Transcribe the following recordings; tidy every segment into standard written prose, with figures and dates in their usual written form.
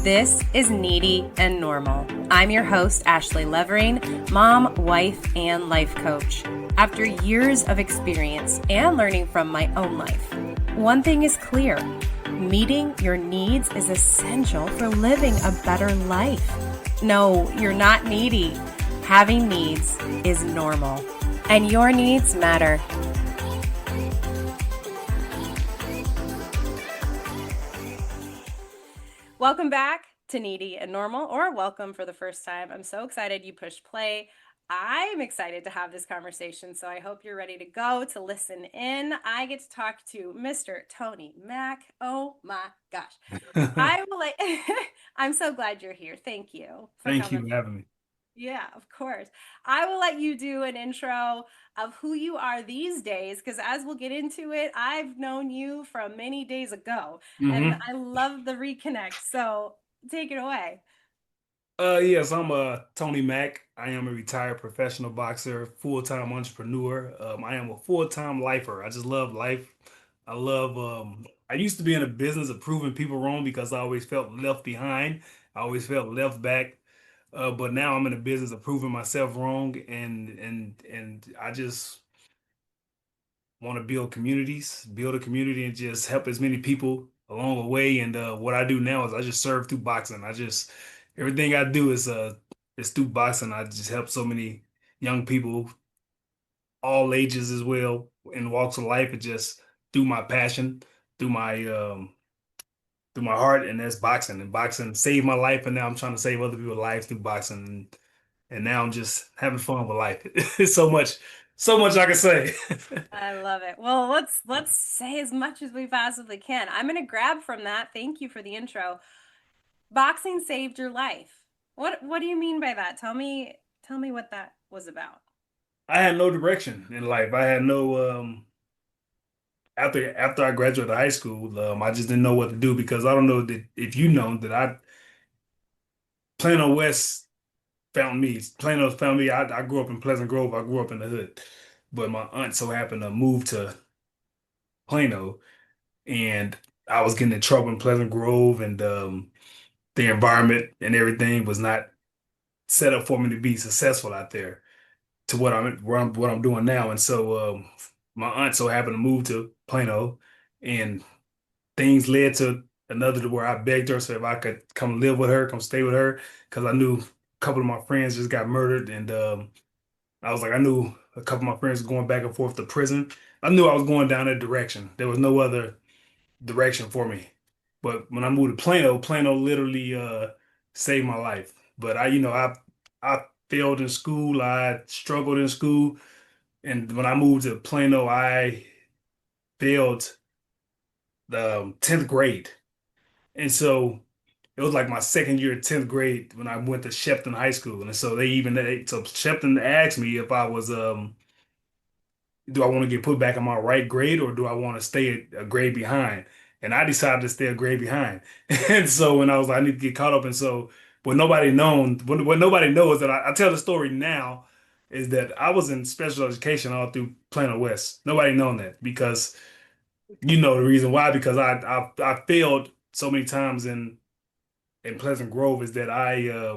This is Needy and Normal. I'm your host, Ashley Levering, mom, wife, and life coach. After years of experience and learning from my own life, one thing is clear: meeting your needs is essential for living a better life. No, you're not needy. Having needs is normal, and your needs matter. Welcome back to Needy and Normal, or welcome for the first time. I'm so excited you pushed play. I'm excited to have this conversation, so I hope you're ready to go to listen in. I get to talk to Mr. Tony Mack. Oh my gosh. I'm so glad you're here. Thank you for Thank you coming. for having me. Yeah, of course. I will let you do an intro of who you are these days, because as we'll get into it, I've known you from many days ago, and hmm I love the reconnect. So take it away. Yes, I'm Tony Mack. I am a retired professional boxer, full-time entrepreneur. I am a full-time lifer. I just love life. I used to be in a business of proving people wrong because I always felt left behind. I always felt left back. But now I'm in a business of proving myself wrong, and I just want to build a community, and just help as many people along the way. And what I do now is I just serve through boxing. Everything I do is through boxing. I just help so many young people, all ages as well, in walks of life. It just through my passion, through my um, through my heart, and that's boxing. And boxing saved my life, and now I'm trying to save other people's lives through boxing. And now I'm just having fun with life. It's so much I can say. I love it. Well, let's say as much as we possibly can. I'm going to grab from that. Thank you for the intro. Boxing saved your life. What do you mean by that? Tell me what that was about. I had no direction in life. I had no after I graduated high school, I just didn't know what to do because I don't know that if you know that I Plano West found me. Plano found me. I grew up in Pleasant Grove. I grew up in the hood, but my aunt so happened to move to Plano, and I was getting in trouble in Pleasant Grove, and the environment and everything was not set up for me to be successful out there to what I'm doing now. And so my aunt so happened to move to Plano, and things led to another to where I begged her so if I could come live with her, come stay with her, because I knew a couple of my friends just got murdered, and I knew a couple of my friends were going back and forth to prison. I knew I was going down that direction. There was no other direction for me. But when I moved to Plano, Plano literally saved my life. But I failed in school. I struggled in school, and when I moved to Plano, I failed the 10th grade. And so it was like my second year of 10th grade when I went to Shepton High School. And so so Shepton asked me if I was do I want to get put back in my right grade or do I want to stay a grade behind? And I decided to stay a grade behind. And so when I was like, I need to get caught up. And so what nobody knows that I tell the story now is that I was in special education all through Plano West. Nobody known that because you know the reason why, because I failed so many times in Pleasant Grove is that I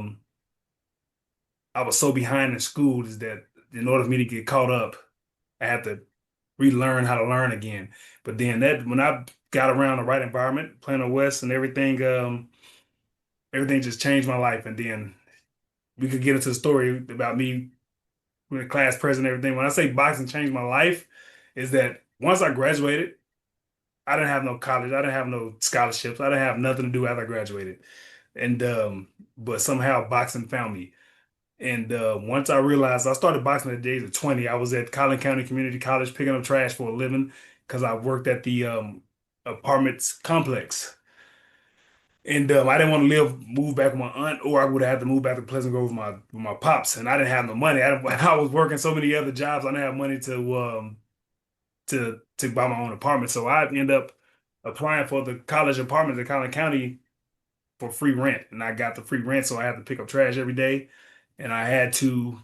was so behind in school is that in order for me to get caught up, I had to relearn how to learn again. But then that when I got around the right environment, Plano West and everything just changed my life. And then we could get into the story about me with the class president and everything. When I say boxing changed my life, is that once I graduated, I didn't have no college, I didn't have no scholarships, I didn't have nothing to do after I graduated. And but somehow boxing found me. And once I realized I started boxing at the age of 20, I was at Collin County Community College picking up trash for a living because I worked at the apartments complex. And I didn't want to move back with my aunt, or I would have had to move back to Pleasant Grove with my pops. And I didn't have no money. I was working so many other jobs. I didn't have money to buy my own apartment. So I ended up applying for the college apartments in Collin County for free rent. And I got the free rent, so I had to pick up trash every day. And I had to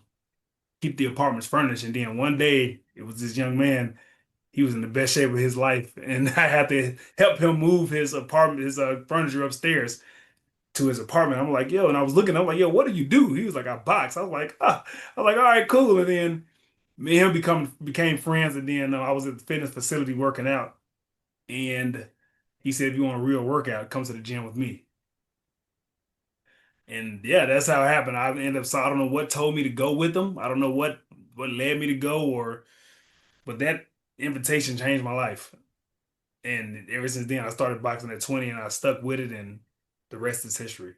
keep the apartments furnished. And then one day, it was this young man. He was in the best shape of his life, and I had to help him move his apartment, his furniture upstairs. to his apartment. I'm like, yo, and I was looking, I'm like, yo, what do you do? He was like, I box. I was like, ah. I was like, all right, cool. And then me and him became friends, and then I was at the fitness facility working out, and he said, if you want a real workout, come to the gym with me. And yeah, that's how it happened. I ended up, so I don't know what told me to go with them. I don't know what led me to go, or but that invitation changed my life. And ever since then, I started boxing at 20, and I stuck with it, and the rest is history.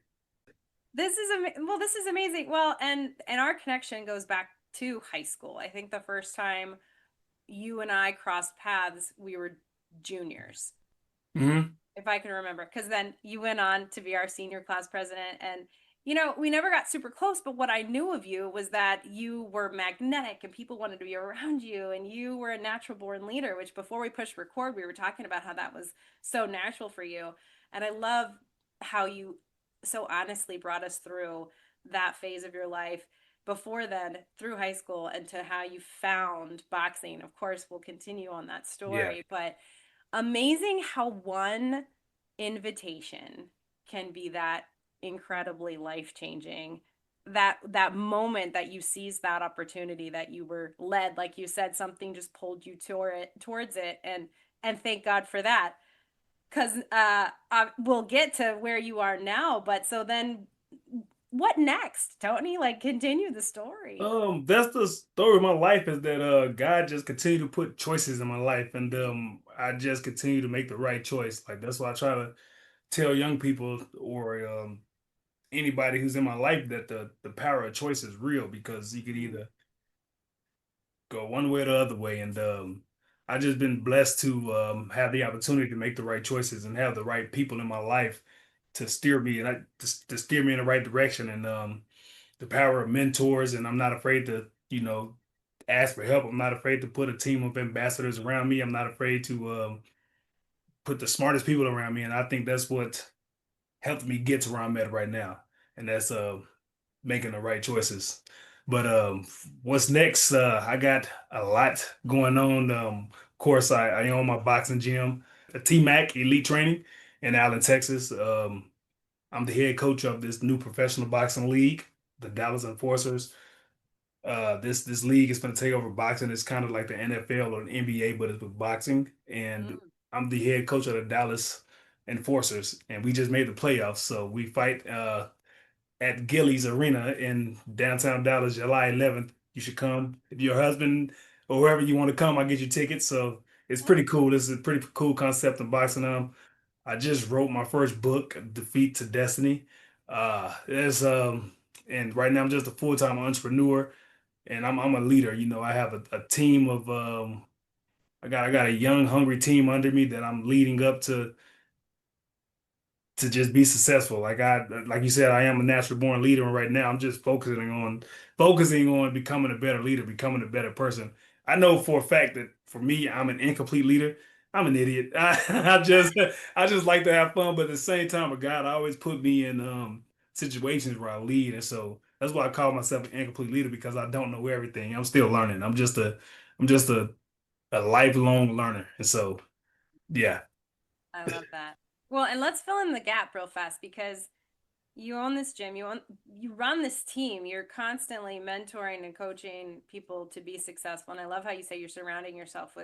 This is amazing. Well, and our connection goes back to high school. I think the first time you and I crossed paths, we were juniors, Hmm. if I can remember, because then you went on to be our senior class president. And, we never got super close, but what I knew of you was that you were magnetic and people wanted to be around you, and you were a natural born leader, which before we pushed record, we were talking about how that was so natural for you. And I love how you so honestly brought us through that phase of your life before then through high school and to how you found boxing. Of course, we'll continue on that Yeah. story, but amazing how one invitation can be that incredibly life changing. That moment that you seized that opportunity, that you were led, like you said, something just pulled you towards it, and thank God for that. Because we'll get to where you are now, but so then what next, Tony? Like, continue the story. That's the story of my life, is that God just continued to put choices in my life, and I just continue to make the right choice. Like that's why I try to tell young people, or anybody who's in my life, that the power of choice is real, because you could Mm. either go one way or the other way. And I just been blessed to have the opportunity to make the right choices and have the right people in my life to steer me, and to steer me in the right direction. And the power of mentors, and I'm not afraid to, ask for help. I'm not afraid to put a team of ambassadors around me. I'm not afraid to put the smartest people around me, and I think that's what helped me get to where I'm at right now. And that's making the right choices. But what's next? I got a lot going on. Of course, I own my boxing gym, a TMACK Elite Training in Allen, Texas. I'm the head coach of this new professional boxing league, the Dallas Enforcers. This league is going to take over boxing. It's kind of like the NFL or the NBA, but it's with boxing. And Mm. I'm the head coach of the Dallas Enforcers, and we just made the playoffs. So we fight at Gillies Arena in downtown Dallas, July 11th. You should come. If your husband or whoever you want to come, I'll get you tickets. So it's pretty cool. This is a pretty cool concept of boxing. I just wrote my first book, Defeat to Destiny. There's and right now I'm just a full-time entrepreneur, and I'm a leader. I have a team of I got a young, hungry team under me that I'm leading up to just be successful. Like you said, I am a natural born leader, and right now I'm just focusing on becoming a better leader, becoming a better person. I know for a fact that for me, I'm an incomplete leader. I'm an idiot. I just like to have fun, but at the same time, but God always put me in situations where I lead, and so that's why I call myself an incomplete leader, because I don't know everything. I'm still learning. I'm just a lifelong learner, and so yeah. I love that. Well, and let's fill in the gap real fast because you own this gym, you run this team, you're constantly mentoring and coaching people to be successful. And I love how you say you're surrounding yourself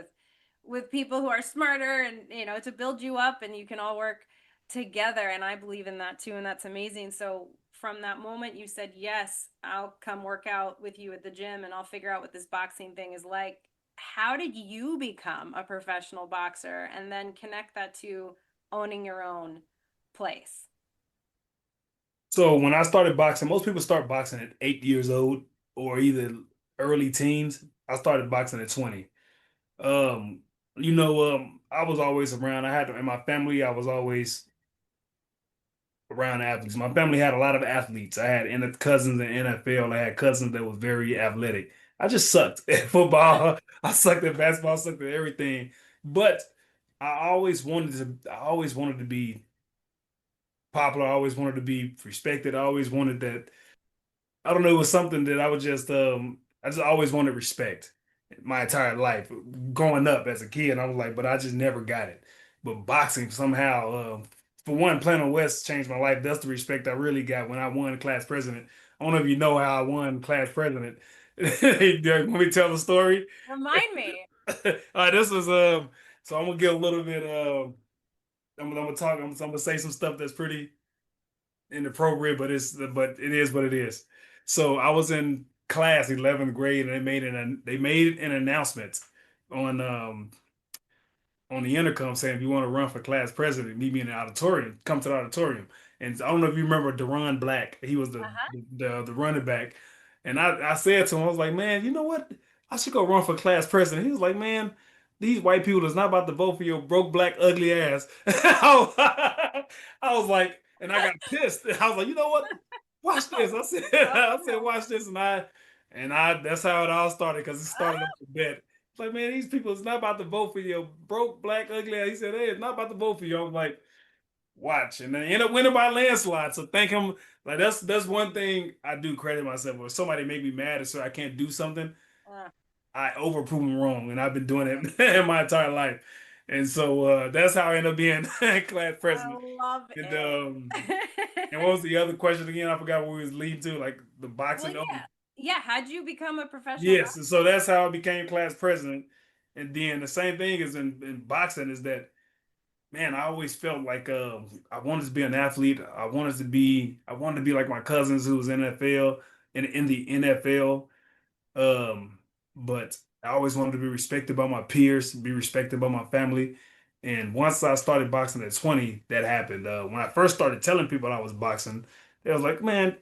with people who are smarter and to build you up and you can all work together. And I believe in that too, and that's amazing. So from that moment you said, yes, I'll come work out with you at the gym and I'll figure out what this boxing thing is like. How did you become a professional boxer and then connect that to owning your own place? So when I started boxing, most people start boxing at 8 years old or either early teens. I started boxing at 20. Um, I was always around. In my family, I was always around athletes. My family had a lot of athletes. I had cousins in NFL. I had cousins that was very athletic. I just sucked at football. I sucked at basketball. I sucked at everything. But I always wanted to be popular. I always wanted to be respected. I always wanted that. I don't know. It was something that I just always wanted respect my entire life. Growing up as a kid, I was like, but I just never got it. But boxing somehow. for one, playing on West changed my life. That's the respect I really got when I won class president. I don't know if you know how I won class president. Let me tell the story. Remind me. All right, this was so I'm gonna get a little bit I'm gonna talk. I'm gonna say some stuff that's pretty inappropriate, but it is what it is. So I was in class 11th grade, and they made an announcement on on the intercom saying if you want to run for class president, meet me in the auditorium. Come to the auditorium. And I don't know if you remember Deron Black. He was Uh-huh. the running back. And I said to him, I was like, man, you know what? I should go run for class president. He was like, man, these white people is not about to vote for your broke, black, ugly ass. I was like, and I got pissed. I was like, you know what? Watch this. I said, Oh I said, no. watch this, and I that's how it all started because it started off the bet. It's like, man, these people is not about to vote for your broke, black, ugly ass. He said, hey, it's not about to vote for you. I was like, watch. And then end up winning by landslide. So thank him. Like that's one thing I do credit myself. When somebody make me mad and so I can't do something, Uh, I overprove them wrong. And I've been doing it in my entire life. And so that's how I end up being class I president. love And it. what was the other question again? I forgot what we was leading to, like the Well, boxing. Oh, yeah. Yeah. How'd you become a professional yes. boxer? And so that's how I became class president. And then the same thing is in boxing is that, man, I always felt like I wanted to be an athlete. I wanted to be like my cousins who was NFL in the NFL. Um, but I always wanted to be respected by my peers, be respected by my family. And once I started boxing at 20, that happened. When I first started telling people I was boxing, they was like, man,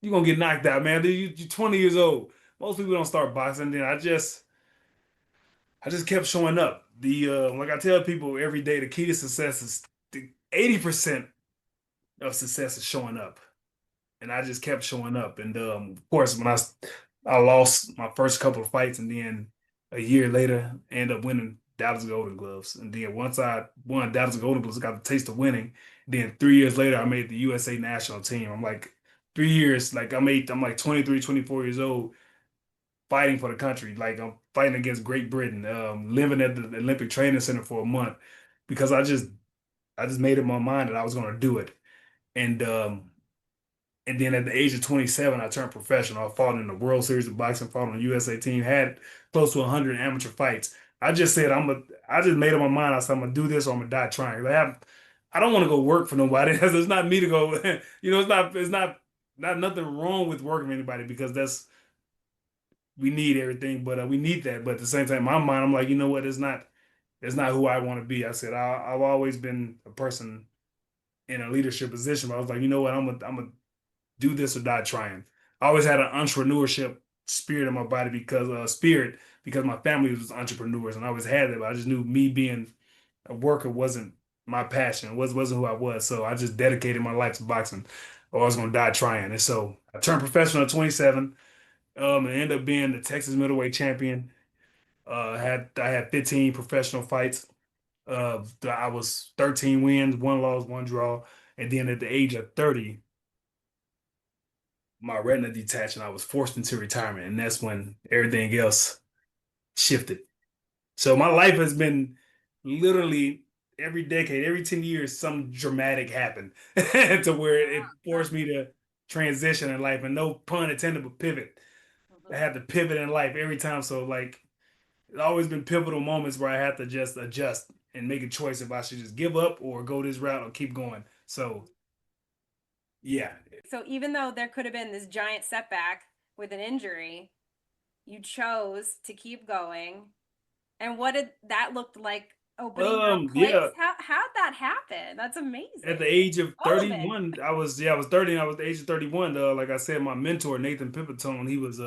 you're gonna get knocked out, man. You're 20 years old. Most people don't start boxing. Then I just kept showing up. Like I tell people every day, the key to success is 80% of success is showing up. And I just kept showing up. And of course, when I lost my first couple of fights, and then a year later, I ended up winning Dallas Golden Gloves. And then once I won Dallas Golden Gloves, I got the taste of winning. Then 3 years later, I made the USA national team. I'm like 3 years, like I'm like 23, 24 years old, fighting for the country. Like I'm fighting against Great Britain, living at the Olympic Training Center for a month because I just made up my mind that I was going to do it. And and then at the age of 27, I turned professional. I fought in the World Series of Boxing, fought on the USA team, had close to 100 amateur fights. I just said I just made up my mind. I said I'm gonna do this or I'm gonna die trying. I don't want to go work for nobody. It's not me to go. It's not nothing wrong with working for anybody because we need everything, but we need that. But at the same time, in my mind, I'm like, you know what? It's not who I want to be. I said I've always been a person in a leadership position. But I was like, you know what? I'm gonna do this or die trying. I always had an entrepreneurship spirit in my body because my family was entrepreneurs and I always had it. But I just knew me being a worker wasn't my passion. Wasn't who I was. So I just dedicated my life to boxing, or I was gonna die trying. And so I turned professional at 27. And ended up being the Texas middleweight champion. I had 15 professional fights. I was 13 wins, one loss, one draw. And then at the age of 30, my retina detached and I was forced into retirement. And that's when everything else shifted. So my life has been literally every decade, every 10 years, some dramatic happened to where it forced me to transition in life. And no pun intended, but pivot. I had to pivot in life every time. So like it's always been pivotal moments where I had to just adjust and make a choice if I should just give up or go this route or keep going. So yeah. So even though there could have been this giant setback with an injury, you chose to keep going. And what did that look like opening your place? Yeah. How'd that happen? That's At the amazing. age of All of it. 31, I was 30 and I was the age of 31. Like I said, my mentor, Nathan Pipitone, he was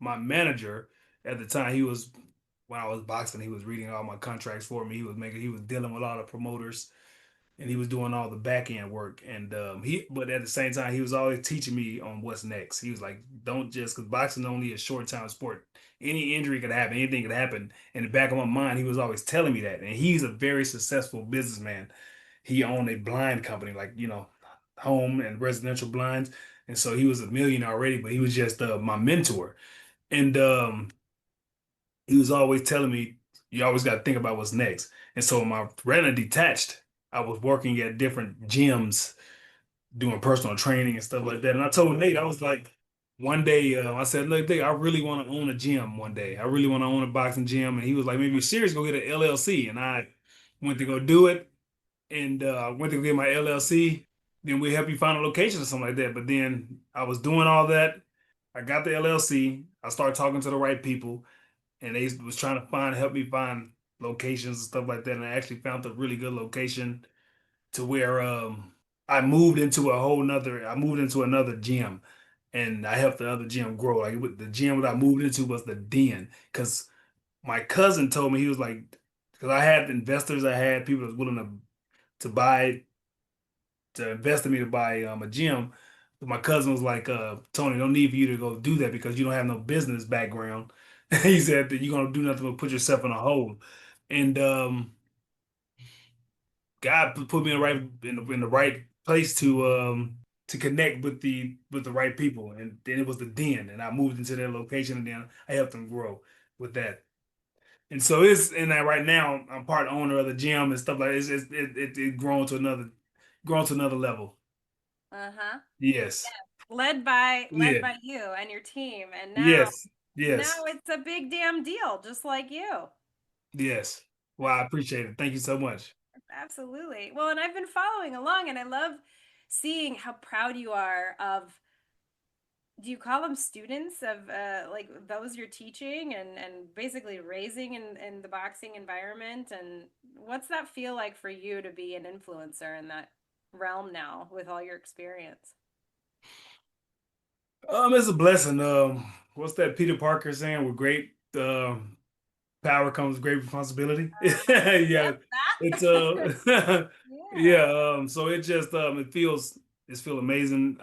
my manager at the time. He was when I was boxing, he was reading all my contracts for me. He was dealing with a lot of promoters and he was doing all the back end work. And but at the same time, he was always teaching me on what's next. He was like, don't just because boxing only a short time sport. Any injury could happen, anything could happen. In the back of my mind, he was always telling me that. And he's a very successful businessman. He owned a blind company, like, home and residential blinds. And so he was a millionaire already, but he was just my mentor. And he was always telling me, you always got to think about what's next. And so my retina detached. I was working at different gyms doing personal training and stuff like that. And I told Nate, I was like, one day, I said, look, Nate, I really want to own a gym one day. I really want to own a boxing gym. And he was like, maybe you're serious, go get an LLC. And I went to go do it. And I went to go get my LLC. Then we help you find a location or something like that. But then I was doing all that. I got the LLC. I started talking to the right people, and they was trying to help me find locations and stuff like that. And I actually found a really good location to where I moved into another gym, and I helped the other gym grow. Like the gym that I moved into was the den, because my cousin told me, he was like, because I had investors, I had people that was willing to buy to invest in me to buy a gym. But my cousin was like, Tony, no need for you to go do that because you don't have no business background. He said that you're gonna do nothing but put yourself in a hole. And God put me in the right place to connect with the right people, and then it was the den, and I moved into their location, and then I helped them grow with that. And so it's and that right now I'm part owner of the gym and stuff like that. It grown to another level. Uh-huh. Yes, Led yeah, by you and your team. And yes, now yes, it's a big damn deal, just like you. yes. Well, That's I appreciate it. Thank you so much. absolutely. Well, and I've been following along and I love seeing how proud you are of, do you call them students of like those you're teaching and basically raising in the boxing environment? And what's that feel like for you to be an influencer in that realm now with all your experience? It's a blessing. What's that Peter Parker saying? With great power comes great responsibility. Yeah, Yep, it's that. Yeah. yeah. So it just it feel amazing.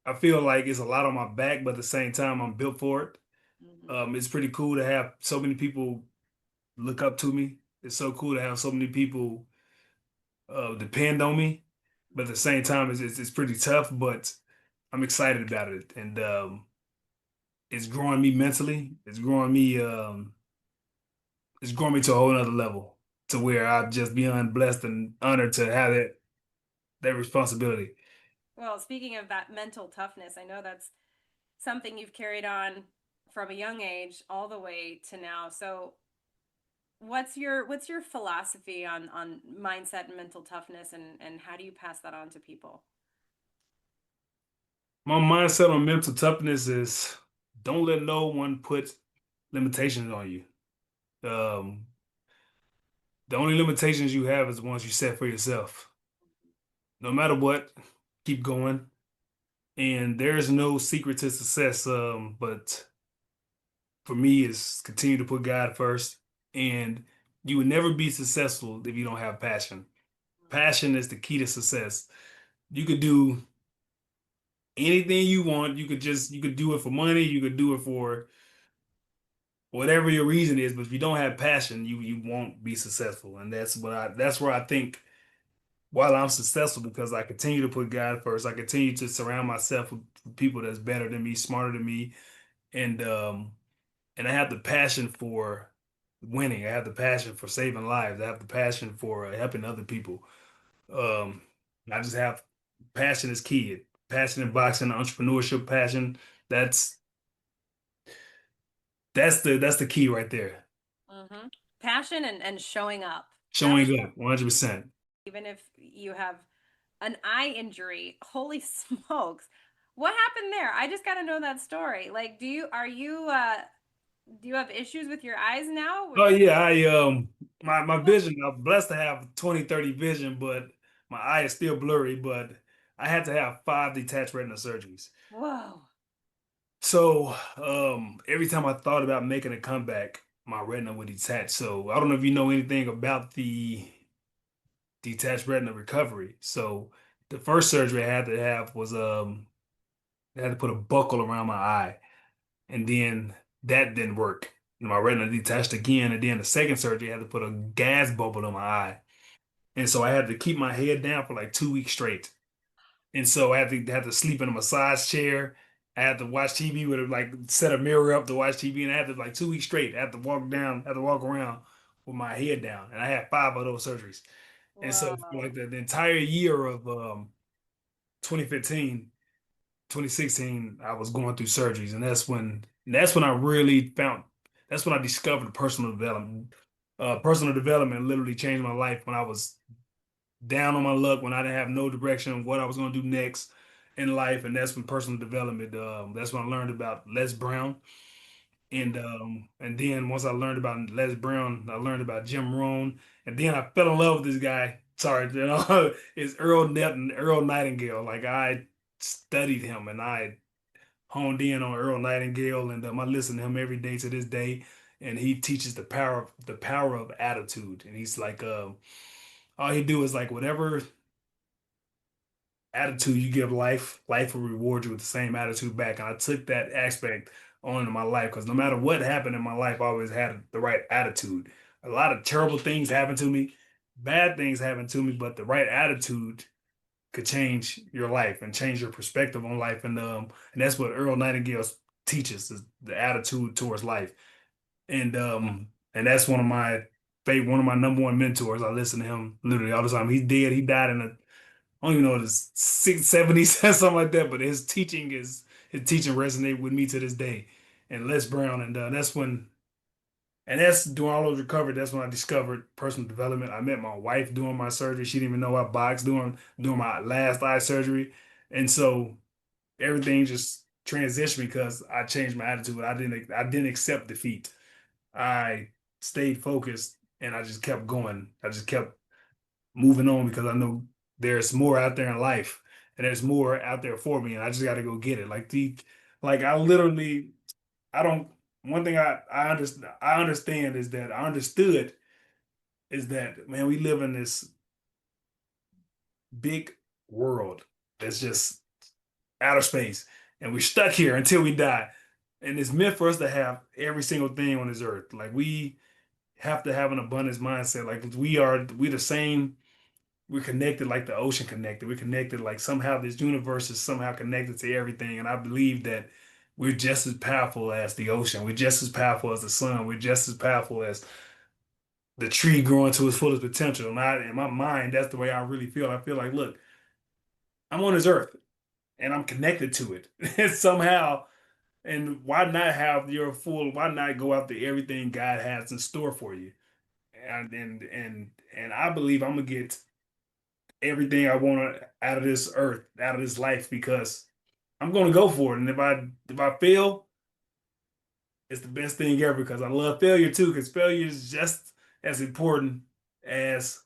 I feel like it's a lot on my back, but at the same time, I'm built for it. Mhm. It's pretty cool to have so many people look up to me. It's so cool to have so many people depend on me. But at the same time, it's pretty tough. But I'm excited about it, and it's growing me mentally. It's growing me to a whole nother level, to where I'm just beyond blessed and honored to have that responsibility. Well, speaking of that mental toughness, I know that's something you've carried on from a young age all the way to now. So, what's your philosophy on mindset and mental toughness, and how do you pass that on to people? My mindset on mental toughness is don't let no one put limitations on you. Um, the only limitations you have is the ones you set for yourself. No matter what, keep going. And there's no secret to success. But for me, is continue to put God first. And you will never be successful if you don't have passion. Passion is the key to success. You could do anything you want. You could do it for money. You could do it for whatever your reason is. But if you don't have passion, you won't be successful. And that's where I think while I'm successful, because I continue to put God first. I continue to surround myself with people that's better than me, smarter than me, and and I have the passion for winning. I have the passion for saving lives. I have the passion for helping other people. Um, I just have passion is key. Passion in boxing, entrepreneurship, passion. That's that's the key right there. Mm-hmm. Passion and showing up. That was Showing up 100%. even if you have an eye injury. Holy smokes. What happened there? I just got to know that story. Like, do you have issues with your eyes now? Oh yeah, I my vision, I'm blessed to have 20/30 vision, but my eye is still blurry, but I had to have 5 detached retina surgeries. Whoa. So every time I thought about making a comeback, my retina would detach. So I don't know if you know anything about the detached retina recovery. So the first surgery I had to have was I had to put a buckle around my eye, and then that didn't work. And my retina detached again, and then the second surgery I had to put a gas bubble in my eye. And so I had to keep my head down for like 2 weeks straight. And so I had to sleep in a massage chair. I had to watch TV with like set a mirror up to watch TV, and I had to like 2 weeks straight. I had to walk around with my head down, and I had 5 of those surgeries. And so for Whoa. like the entire year of 2015, 2016, I was going through surgeries, and that's when I really found that's when I discovered personal development. Personal development literally changed my life when I was down on my luck, when I didn't have no direction on what I was going to do next in life, and that's when personal development. That's when I learned about Les Brown, and then once I learned about Les Brown, I learned about Jim Rohn, and then I fell in love with this guy. Sorry, it's Earl Nightingale. Like I studied him, and I honed in on Earl Nightingale, and I listen to him every day to this day. And he teaches the power of attitude. And he's like, all he do is like whatever attitude you give life, life will reward you with the same attitude back. And I took that aspect on in my life because no matter what happened in my life, I always had the right attitude. A lot of terrible things happened to me, bad things happened to me, but the right attitude could change your life and change your perspective on life. And that's what Earl Nightingale teaches is the attitude towards life. And that's one of my number one mentors. I listen to him literally all the time. He's dead. He died in the I don't even know his 670s something like that, but his teaching resonate with me to this day. And Les Brown, and that's doing all those recovery. That's when I discovered personal development. I met my wife doing my surgery. She didn't even know I boxed doing my last eye surgery, and so everything just transitioned because I changed my attitude. I didn't accept defeat. I stayed focused and I just kept going. I just kept moving on because I know there's more out there in life and there's more out there for me, and I just got to go get it. Like I literally, I don't. One thing I understand is that I understood is that man, we live in this big world that's just outer space, and we're stuck here until we die. And it's meant for us to have every single thing on this earth. Like we have to have an abundance mindset. Like we the same. We're connected like the ocean connected. We're connected like somehow this universe is somehow connected to everything. And I believe that we're just as powerful as the ocean. We're just as powerful as the sun. We're just as powerful as the tree growing to its fullest potential. And in my mind, that's the way I really feel. I feel like, look, I'm on this earth and I'm connected to it somehow. And why not go after everything God has in store for you? And I believe I'm gonna get everything I want out of this earth, out of this life, because I'm going to go for it. And if I fail, it's the best thing ever because I love failure too. Because failure is just as important as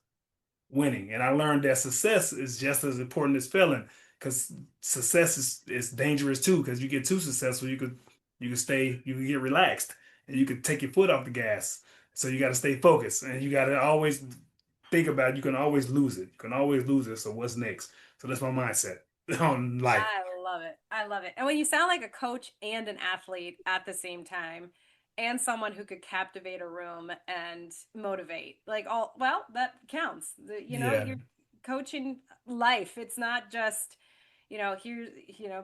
winning, and I learned that success is just as important as failing. Because success is dangerous too. Because you get too successful, you could get relaxed, and you could take your foot off the gas. So you got to stay focused, and you got to always think about it. You can always lose it. You can always lose it. So what's next? So that's my mindset on life. I love it. I love it. And when you sound like a coach and an athlete at the same time, and someone who could captivate a room and motivate, like all, well, that counts. Yeah. You're coaching life. It's not just, here's,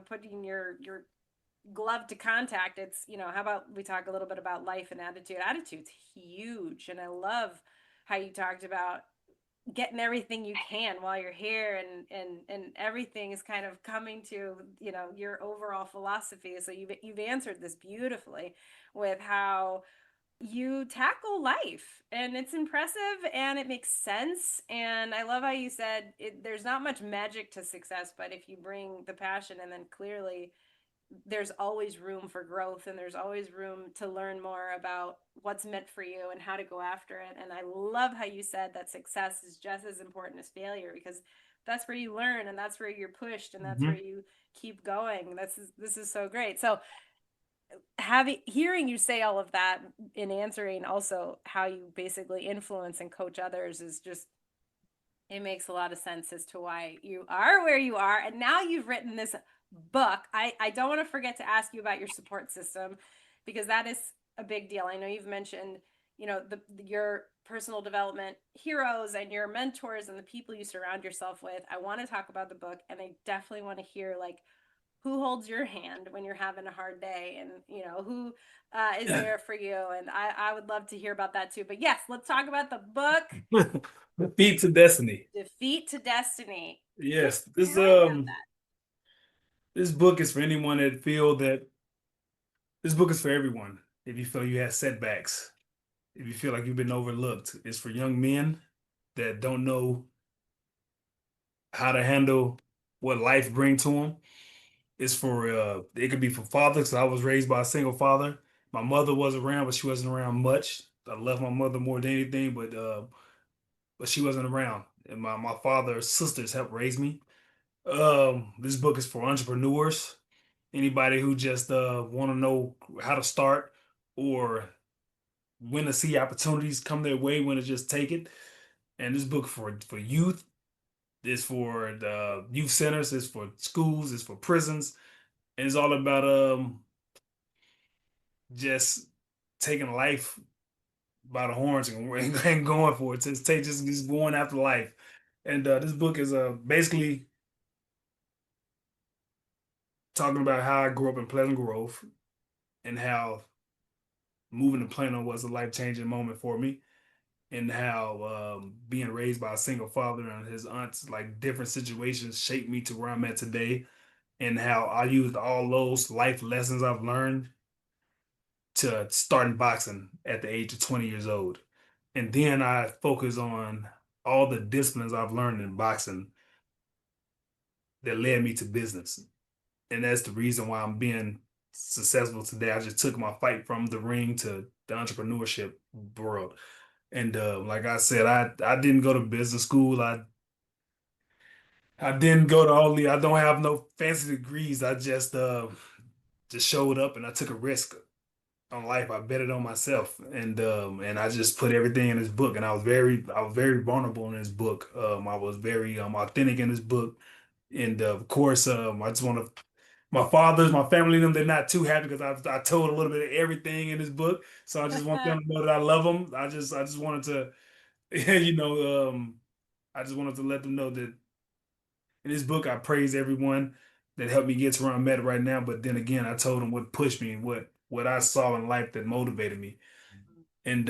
putting your glove to contact. It's, how about we talk a little bit about life and attitude? Attitude's huge. And I love how you talked about getting everything you can while you're here, and everything is kind of coming to your overall philosophy. So you've answered this beautifully with how you tackle life, and it's impressive and it makes sense. And I love how you said there's not much magic to success, but if you bring the passion, and then clearly there's always room for growth, and there's always room to learn more about what's meant for you and how to go after it. And I love how you said that success is just as important as failure, because that's where you learn, and that's where you're pushed, and that's where Hmm. you keep going. This is so great. So hearing you say all of that, in answering also how you basically influence and coach others, is just, it makes a lot of sense as to why you are where you are. And now you've written this book. I don't want to forget to ask you about your support system, because that is a big deal. I know you've mentioned, your personal development heroes and your mentors and the people you surround yourself with. I want to talk about the book, and I definitely want to hear, like, who holds your hand when you're having a hard day, and who is there for you. And I would love to hear about that too. But yes, let's talk about the book Defeat to Destiny. Defeat to Destiny. Yes, Tell me about that. this book is for anyone that feel that this book is for everyone. If you feel you have setbacks, if you feel like you've been overlooked, it's for young men that don't know how to handle what life brings to them. It's for it could be for fathers. 'Cause I was raised by a single father. My mother was around, but she wasn't around much. I love my mother more than anything, but she wasn't around. And my father's sisters helped raise me. This book is for entrepreneurs, anybody who just want to know how to start or when to see opportunities come their way, when to just take it. And this book for youth, it's for the youth centers, it's for schools, it's for prisons, and it's all about just taking life by the horns and going for it. Just going after life. And this book is basically talking about how I grew up in Pleasant Grove and how moving to Plano was a life changing moment for me, and how being raised by a single father and his aunts, like different situations, shaped me to where I'm at today, and how I used all those life lessons I've learned to starting boxing at the age of 20 years old. And then I focus on all the disciplines I've learned in boxing that led me to business. And that's the reason why I'm being successful today. I just took my fight from the ring to the entrepreneurship world. And like I said, I didn't go to business school. I didn't go to all the. I don't have no fancy degrees. I just showed up and I took a risk on life. I bet it on myself, and I just put everything in this book. And I was very vulnerable in this book. I was very authentic in this book. And of course, I just want to. My fathers, my family, them, they're not too happy because I told a little bit of everything in this book. So I just want them to know that I love them. I just wanted to, you know, I just wanted to let them know that in this book I praise everyone that helped me get to where I'm at right now. But then again, I told them what pushed me and what I saw in life that motivated me. And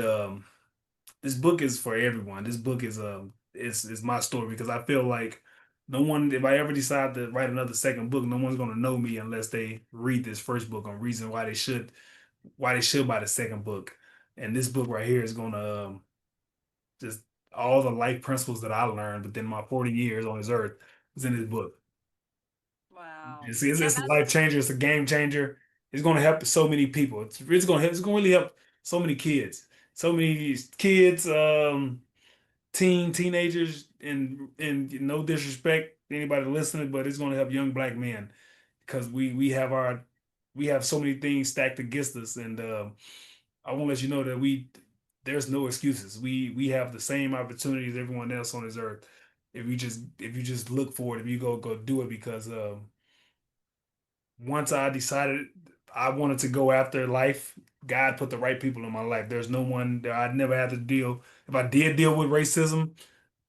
this book is for everyone. This book is my story because I feel like no one, if I ever decide to write another second book, no one's gonna know me unless they read this first book on reason why they should buy the second book. And this book right here is gonna just all the life principles that I learned within my 40 years on this earth is in this book. Wow. Yeah, It's a that's life changer. It's a game changer. It's going to help so many people. It's going to really help so many kids. So many kids, teenagers, and no disrespect to anybody listening, but it's going to help young black men because we have so many things stacked against us, and I want to let you know that there's no excuses. We have the same opportunities as everyone else on this earth. If you just look for it, if you go do it, because once I decided I wanted to go after life, God put the right people in my life. There's no one that I never had to deal. If I did deal with racism,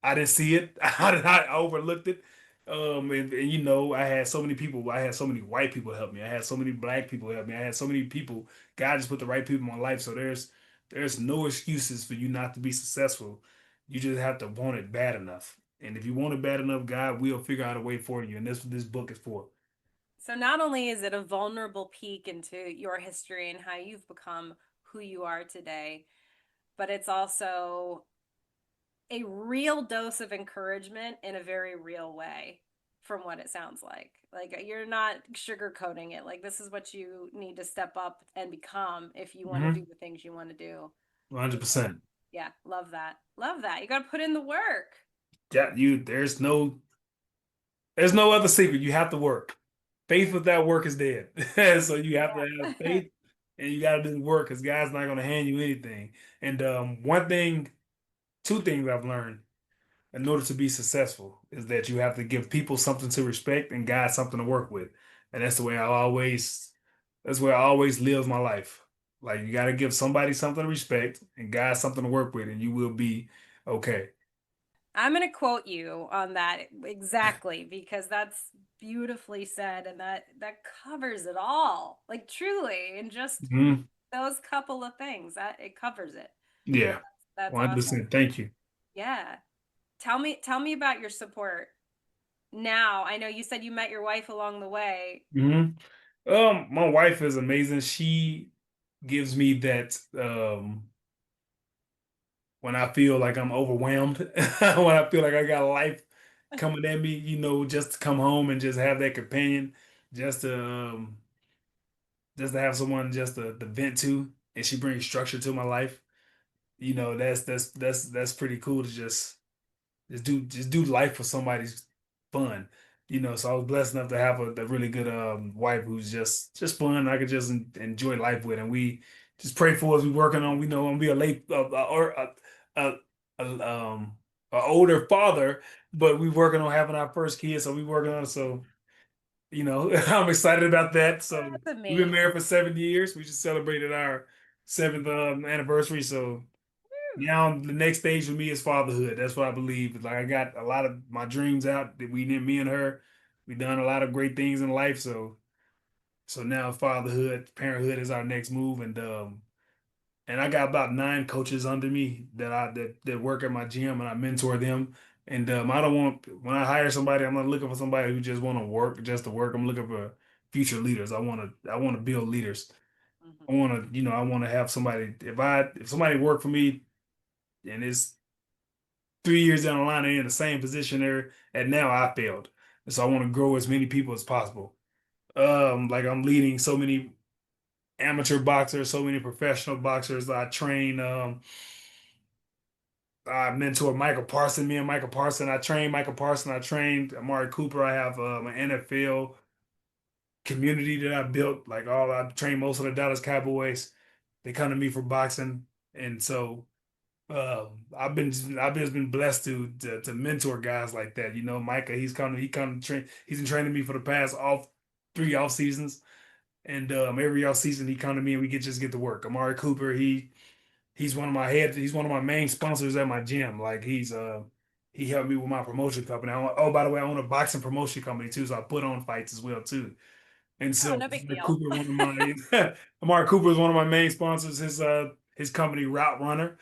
I didn't see it. I overlooked it. And you know, I had so many people. I had so many white people help me. I had so many black people help me. I had so many people. God just put the right people in my life. So there's no excuses for you not to be successful. You just have to want it bad enough. And if you want it bad enough, God will figure out a way for you. And that's what this book is for. so not only is it a vulnerable peek into your history and how you've become who you are today, but it's also a real dose of encouragement in a very real way from what it sounds like. Like you're not sugarcoating it. Like this is what you need to step up and become if you want to do Mm-hmm. the things you want to do. And 100%. yeah, love that. Love that. You got to put in the work. Yeah, there's no other secret. You have to work. Faith without work is dead. So you have to have Yeah. faith and you got to do the work because God's not going to hand you anything. And two things I've learned in order to be successful is that you have to give people something to respect and God something to work with. And that's where I always live my life. Like you got to give somebody something to respect and God something to work with, and you will be okay. I'm going to quote you on that exactly because that's beautifully said, and that covers it all. Like truly, in just Hmm. those couple of things, that it covers it. Yeah, That's awesome. 100%. Thank you. Yeah. Tell me about your support now. I know you said you met your wife along the way. Hmm. My wife is amazing. She gives me that when I feel like I'm overwhelmed, when I feel like I got life coming at me, just to come home and just have that companion, just to um, just to have someone just to vent to, and she brings structure to my life. That's pretty cool to just do life for somebody's fun. So I was blessed enough to have a really good wife who's just fun. I could just enjoy life with, and we just pray for us. We working on, we know, I'm gonna be a late or a, a older father, but we working on having our first kid. So we working on it. So I'm excited about that. So That's we've been amazing. married for 7 years. We just celebrated our seventh anniversary. So now the next stage for me is fatherhood. That's what I believe. Like I got a lot of my dreams out that we did, me and her. We done a lot of great things in life. So now fatherhood, parenthood is our next move. And I got about 9 coaches under me that work at my gym, and I mentor them. And I don't want when I hire somebody, I'm not looking for somebody who just want to work just to work. I'm looking for future leaders. I want to build leaders. Mhm. I want to have somebody. If somebody work for me and it's 3 years down the line, they're in the same position there, and now I failed. And so I want to grow as many people as possible. Like I'm leading so many amateur boxers, so many professional boxers. I mentor Michael Parson. Me and Michael Parson. I trained Michael Parson. I trained Amari Cooper. I have an NFL community that I built. I trained most of the Dallas Cowboys. They come to me for boxing, and so I've been blessed to mentor guys like that. Micah, he come to train. He's been training me for the past off 3 off seasons, and every off season he come to me and we just get to work. Amari Cooper, he's one of my main sponsors at my gym. Like he helped me with my promotion company. Oh, by the way, I own a boxing promotion company too, so I put on fights as well too. And Oh, so no big Amari deal. Cooper, one of my Amari Cooper is one of my main sponsors. His company Route Runner.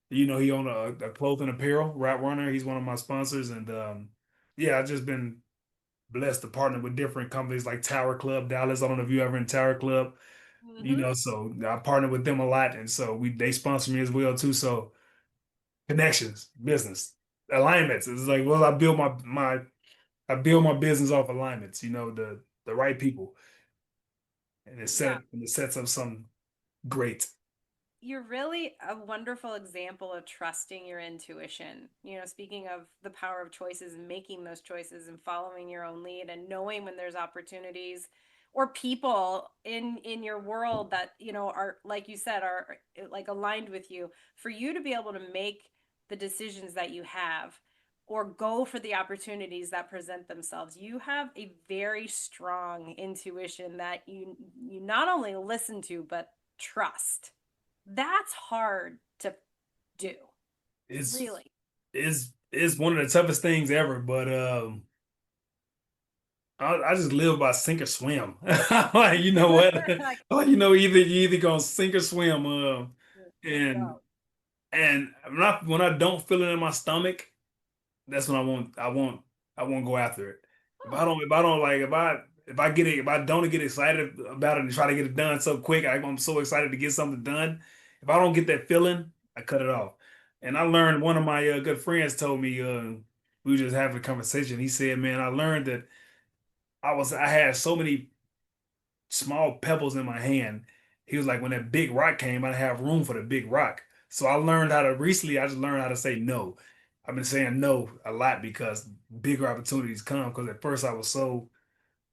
He owned a clothing apparel, Route Runner. He's one of my sponsors, and yeah, I've just been blessed to partner with different companies like Tower Club Dallas. I don't know if you ever in Tower Club, Hmm. so I partner with them a lot, and so they sponsor me as well too. So connections, business, alignments. It's like, well, I build my business off alignments. The right people, and Yeah. it sets up something great. You're really a wonderful example of trusting your intuition. Speaking of the power of choices and making those choices and following your own lead and knowing when there's opportunities or people in your world that, are like you said are like aligned with you for you to be able to make the decisions that you have or go for the opportunities that present themselves. You have a very strong intuition that you not only listen to but trust. That's hard to do, It's really. it's one of the toughest things ever, but I just live by sink or swim. Like, you know what? Like, Like, you either gonna sink or swim. let's And go. when I don't feel it in my stomach, that's when I won't go after it. Oh, If I don't like if I don't get excited about it and try to get it done so quick, I'm so excited to get something done. If I don't get that feeling, I cut it off. And I learned one of my good friends told me we were just having a conversation. He said, "Man, I learned that I had so many small pebbles in my hand." He was like, "When that big rock came, I didn't have room for the big rock." So I just learned how to say no. I've been saying no a lot because bigger opportunities come. Because at first I was so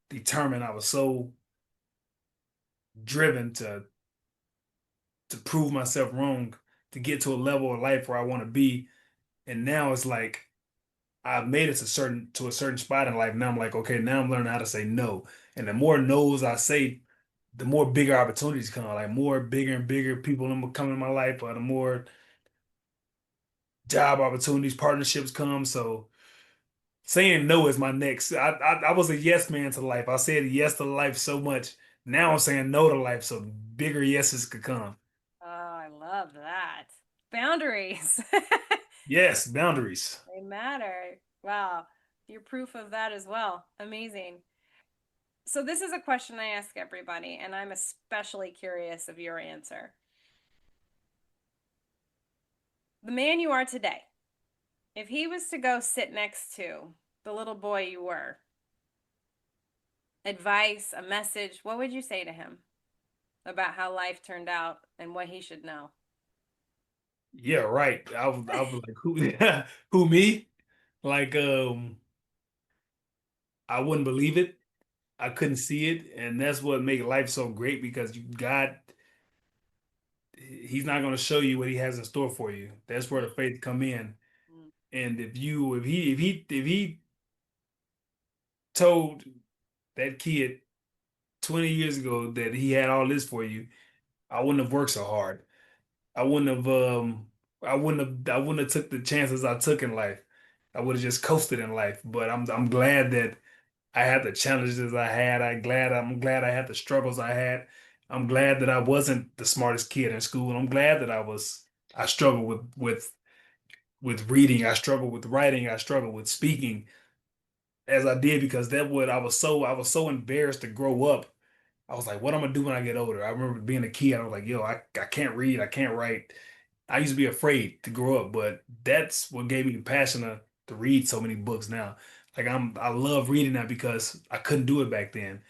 determined, I was so driven to prove myself wrong, to get to a level of life where I want to be. And now it's like I've made it to a certain spot in life. Now I'm like, okay, now I'm learning how to say no. And the more no's I say, the more bigger opportunities come. Like more bigger and bigger people come in my life, or the more job opportunities, partnerships come. So saying no is my next. I was a yes man to life. I said yes to life so much. Now I'm saying no to life, so bigger yeses could come. Oh, I love that. Boundaries. Yes, boundaries. They matter. Wow. You're proof of that as well. Amazing. So, this is a question I ask everybody, and I'm especially curious of your answer. The man you are today, if he was to go sit next to the little boy you were, advice, a message, what would you say to him about how life turned out and what he should know? Yeah, right. I was like, who who me? Like I wouldn't believe it. I couldn't see it, and that's what makes life so great because God, He's not going to show you what He has in store for you. That's where the faith come in. Mm. And if He told that kid 20 years ago that He had all this for you, I wouldn't have worked so hard. I wouldn't have I wouldn't have took the chances I took in life. I would have just coasted in life. But I'm glad that I had the challenges I had. I'm glad I had the struggles I had. I'm glad that I wasn't the smartest kid in school. I'm glad that I struggled with reading. I struggled with writing. I struggled with speaking as I did because that what I was so embarrassed to grow up. I was like, what I'm gonna do when I get older? I remember being a kid, I was like, yo, I can't read, I can't write. I used to be afraid to grow up, but that's what gave me the passion to read so many books now. Like I love reading now because I couldn't do it back then.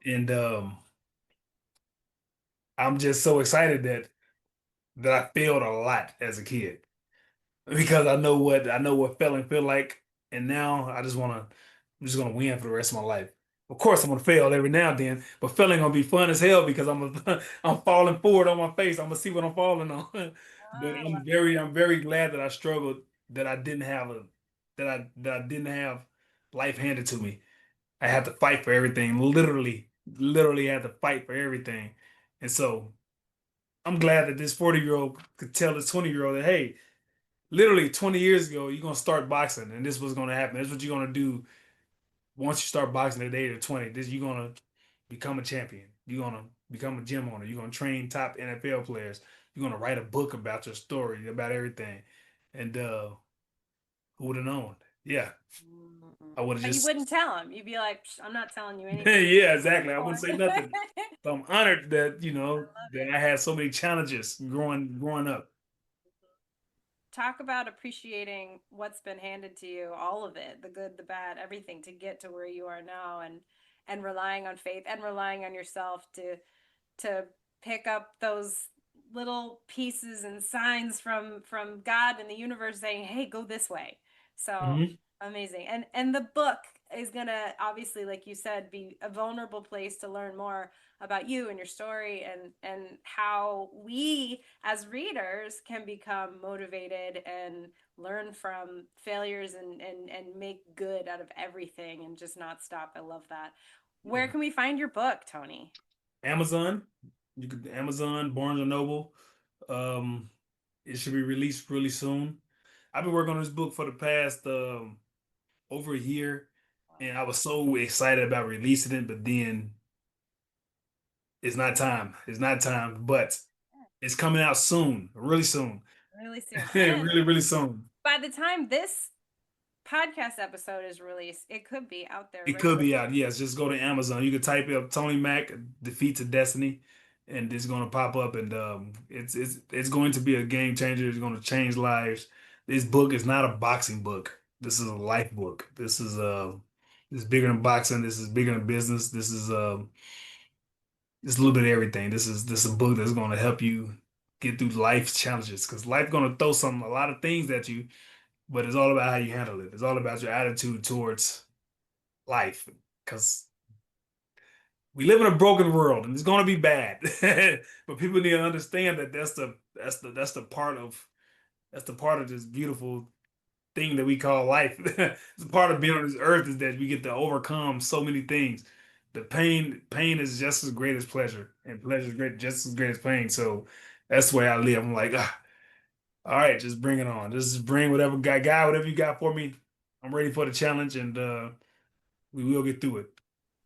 And I'm just so excited that I failed a lot as a kid because I know what failing feel like, and now I'm just gonna win for the rest of my life. Of course, I'm gonna fail every now and then, but failing gonna be fun as hell because I'm falling forward on my face. I'm gonna see what I'm falling on. But Oh, I'm very glad that I struggled, that I didn't have that I didn't have life handed to me. I had to fight for everything, literally had to fight for everything, and so I'm glad that this 40-year-old could tell this 20-year-old that hey literally 20 years ago, you're gonna start boxing, and this was gonna happen. This is what you're gonna do once you start boxing at the age of 20. This you're gonna become a champion. You're gonna become a gym owner. You're gonna train top NFL players. You're gonna write a book about your story, about everything. And who would have known? Yeah, mm-mm. I would have But you just wouldn't tell him. You'd be like, "Psh, I'm not telling you anything yeah, I exactly. I wouldn't say know before." nothing. So I'm honored that I love that it. I had so many challenges growing up. Talk about appreciating what's been handed to you, all of it, the good, the bad, everything to get to where you are now, and relying on faith and relying on yourself to pick up those little pieces and signs from God and the universe saying, "Hey, go this way." So Mhm. amazing. And the book is going to obviously, like you said, be a vulnerable place to learn more about you and your story, and how we as readers can become motivated and learn from failures, and make good out of everything and just not stop. I love that. Where Yeah. can we find your book, Tony? Amazon, you could Amazon, Barnes and Noble. Um, it should be released really soon. I've been working on this book for the past over a year, and I was so excited about releasing it, but then it's not time. It's not time, but it's coming out soon, really soon, Really soon. And really soon. by the time this podcast episode is released, it could be out there It ready could to be out. Yes, just go to Amazon. You can type up Tony Mack Defeat to Destiny, and it's going to pop up. And it's going to be a game changer. It's going to change lives. This book is not a boxing book. This is a life book. This is bigger than boxing. This is bigger than business. This is a little bit of everything. This is a book that's going to help you get through life's challenges because life going to throw a lot of things at you, but it's all about how you handle it. It's all about your attitude towards life because we live in a broken world and it's going to be bad. But people need to understand that that's the part of this beautiful thing that we call life. It's a part of being on this earth is that we get to overcome so many things. The pain is just as great as pleasure, and pleasure is great just as great as pain. So that's the way I live. I'm like, all right, just bring it on. Just bring whatever God, whatever you got for me. I'm ready for the challenge, and we will get through it.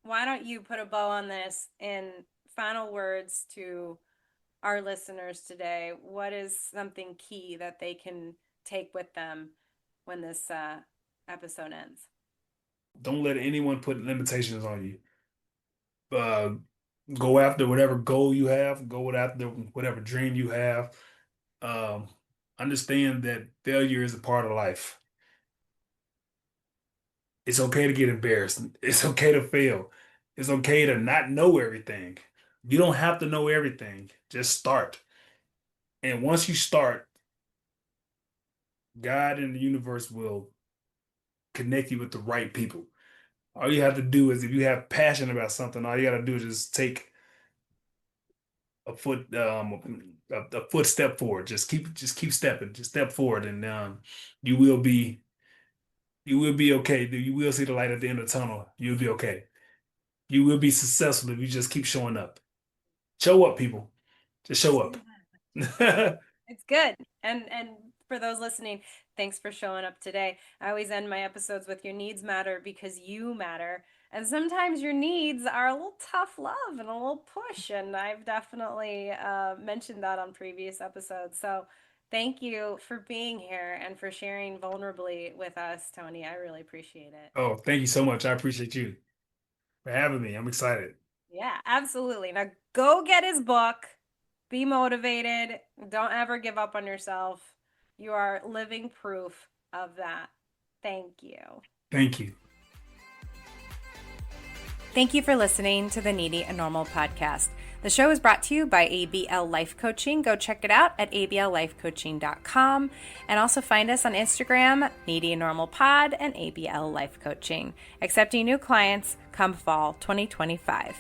Why don't you put a bow on this in final words to our listeners today? What is something key that they can take with them when this episode ends? Don't let anyone put limitations on you. Uh, Go after whatever goal you have. Go after whatever dream you have. Um, Understand that failure is a part of life. It's okay to get embarrassed. It's okay to fail. It's okay to not know everything. You don't have to know everything. Just start. And once you start, God and the universe will connect you with the right people. All you have to do is, if you have passion about something, all you got to do is just take a footstep forward. Just keep stepping. Just step forward, and you will be you will be okay. You will see the light at the end of the tunnel. You'll be okay. You will be successful if you just keep showing up. Show up, people. Just show up. It's good. And for those listening, thanks for showing up today. I always end my episodes with your needs matter because you matter. And sometimes your needs are a little tough love and a little push. And I've definitely mentioned that on previous episodes. So thank you for being here and for sharing vulnerably with us, Tony. I really appreciate it. Oh, thank you so much. I appreciate you for having me. I'm excited. Yeah, absolutely. Now go get his book. Be motivated. Don't ever give up on yourself. You are living proof of that. Thank you. Thank you. Thank you for listening to the Needy and Normal podcast. The show is brought to you by ABL Life Coaching. Go check it out at ablifecoaching.com, and also find us on Instagram, Needy and Normal Pod and ABL Life Coaching. Accepting new clients come fall 2025.